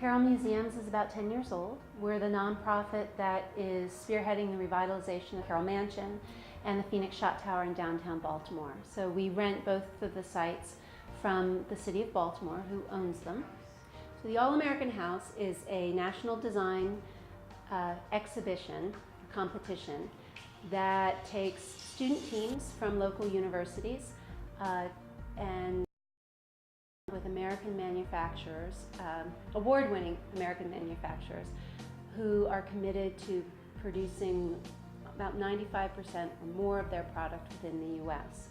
Carroll Museums is about 10 years old. We're the nonprofit that is spearheading the revitalization of Carroll Mansion and the Phoenix Shot Tower in downtown Baltimore. So we rent both of the sites from the city of Baltimore, who owns them. So the All-American House is a national design exhibition, competition, that takes student teams from local universities and with American manufacturers, award-winning American manufacturers, who are committed to producing about 95% or more of their product within the US.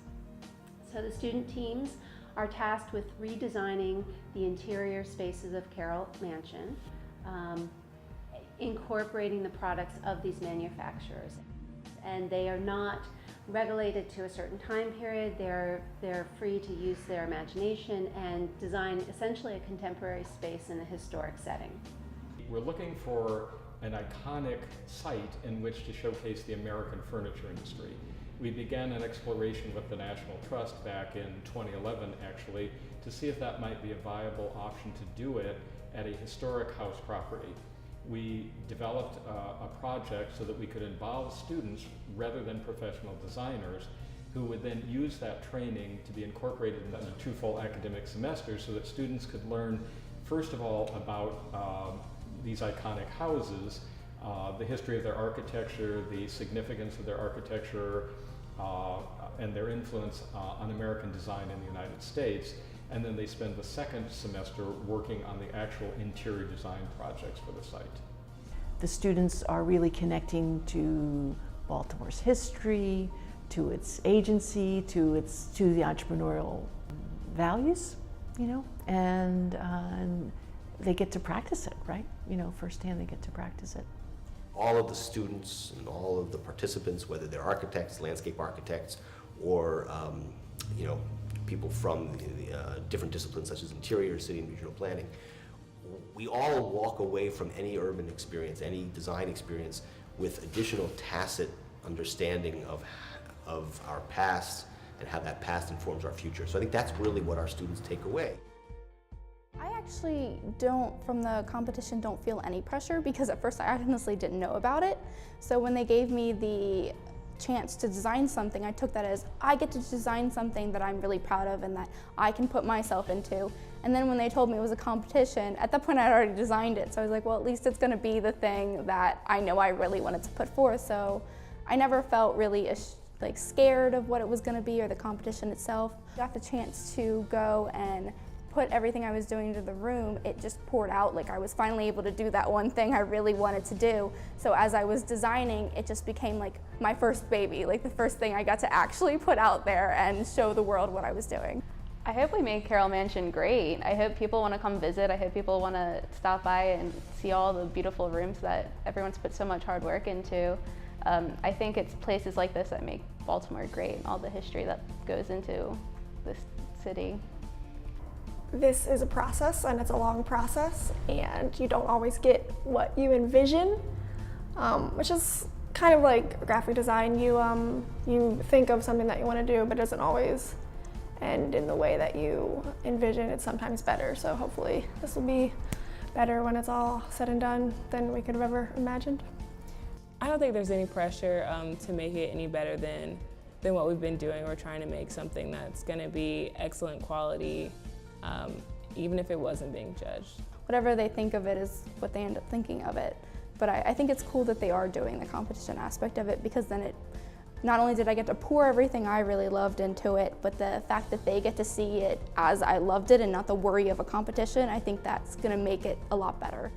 So the student teams are tasked with redesigning the interior spaces of Carroll Mansion, incorporating the products of these manufacturers. And they are not regulated to a certain time period. They're free to use their imagination and design essentially a contemporary space in a historic setting. We're looking for an iconic site in which to showcase the American furniture industry. We began an exploration with the National Trust back in 2011, actually, to see if that might be a viable option to do it at a historic house property. We developed a project so that we could involve students rather than professional designers, who would then use that training to be incorporated into 2 full academic semesters so that students could learn, first of all, about these iconic houses, the history of their architecture, the significance of their architecture, and their influence on American design in the United States. And then they spend the second semester working on the actual interior design projects for the site. The students are really connecting to Baltimore's history, to its agency, to the entrepreneurial values, you know, and they get to practice it, right? You know, firsthand they get to practice it. All of the students and all of the participants, whether they're architects, landscape architects, or you know, people from the different disciplines such as interior, city and regional planning, we all walk away from any urban experience, any design experience, with additional tacit understanding of our past and how that past informs our future. So I think that's really what our students take away. I actually from the competition, don't feel any pressure, because at first I honestly didn't know about it. So when they gave me the chance to design something, I took that as I get to design something that I'm really proud of and that I can put myself into. And then when they told me it was a competition, at that point I'd already designed it, so I was like, well, at least it's going to be the thing that I know I really wanted to put forth. So I never felt really like scared of what it was going to be or the competition itself. I got the chance to go and put everything I was doing into the room. It just poured out. Like, I was finally able to do that one thing I really wanted to do. So as I was designing, it just became like my first baby, like the first thing I got to actually put out there and show the world what I was doing. I hope we made Carroll Mansion great. I hope people want to come visit. I hope people want to stop by and see all the beautiful rooms that everyone's put so much hard work into. I think it's places like this that make Baltimore great, and all the history that goes into this city. This is a process, and it's a long process, and you don't always get what you envision, which is kind of like graphic design. You think of something that you want to do, but it doesn't always end in the way that you envision. It's sometimes better, so hopefully this will be better when it's all said and done than we could have ever imagined. I don't think there's any pressure to make it any better than what we've been doing. We're trying to make something that's going to be excellent quality, even if it wasn't being judged. Whatever they think of it is what they end up thinking of it. But I think it's cool that they are doing the competition aspect of it, because then not only did I get to pour everything I really loved into it, but the fact that they get to see it as I loved it and not the worry of a competition, I think that's going to make it a lot better.